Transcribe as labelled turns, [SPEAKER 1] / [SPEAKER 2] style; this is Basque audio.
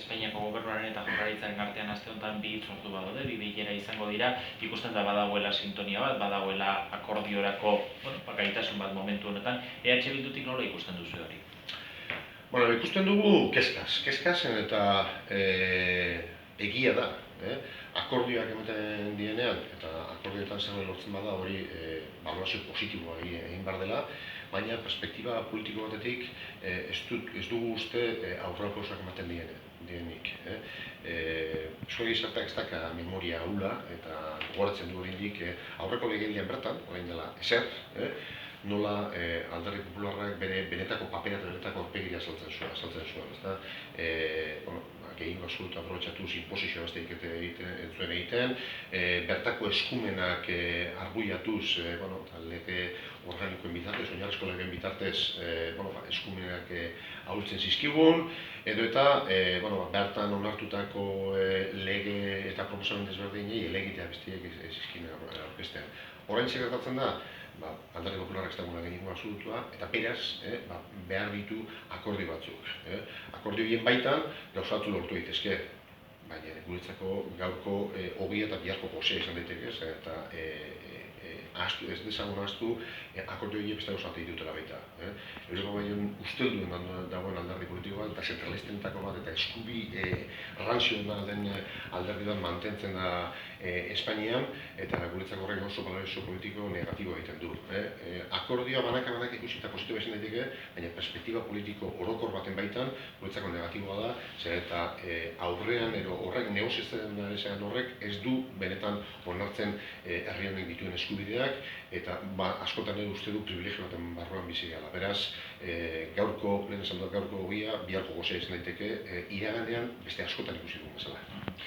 [SPEAKER 1] Espainiako gobernuaren eta Jaurlaritzaren artean aste honetan bi hitzordu badaude, bi bilera izango dira, ikusten da badagoela sintonia bat, badagoela akordiorako, gaitasun bat momentu honetan. EH Bildutik nola ikusten duzu hori?
[SPEAKER 2] Bueno, ikusten dugu kezkaz eta egia da. Akordioak ematen dienean, eta akordioetan zegoen lortzen bada hori balorazio positiboa egin behar dela, baina perspektiba politiko batetik ez dugu uste aurrerapausoak ematen dienik. Euskal gizarteak ez daka memoria ahula eta gogoratzen du oraindik aurreko legealdian bertan, orain dela ezer, nola Alderdi Popularrak bere benetako papera eta benetako aurpegia saltzen zuen. Gehiengo absoluta aprobetxatuz inposizioa besteik ez zuen egiten, bertako eskumenak arguiatuz, lege organikoen bitartez, oinarrizko legeen bitartez eskumenak ahultzen zizkigun, edo eta bertan onartutako lege eta proposamen desberdinei helegitea besteak ez zizkin aurkezten. Orain zer gertatzen da, Alderdi Popularrak ez dagoela gehiengo absolutua, eta beraz behar ditu akordio batzuk. Akordio horien baitan gauzatu lortu daitezke, baina guretzako gaurko ogia eta biharko gozea izan daiteke, eta ez dezagun ahaztu akordio horiek beste gauzatu ditutela baita. Eusko Baion ustelduen dagoen alderdi politiko bat, eta zentralistenetako bat, eta eskubi ranzioen den alderdi bat mantentzen da Espainian, eta guretzako horrek oso balorazio politiko negatiboa egiten du. Akordioa banak ikusita positiboa izan daiteke, baina perspektiba politiko orokor baten baitan guretzako negatiboa da, zer eta aurrean edo horrek negoziatzen horrek ez du benetan onartzen herri honek dituen eskubideak, eta askotan ere uste du privilegio baten barruan bizi gala. Beraz, lehen esan dut gaurko ogia, biharko gozea izan daiteke, iraganean beste askotan ikusi dugun bezala.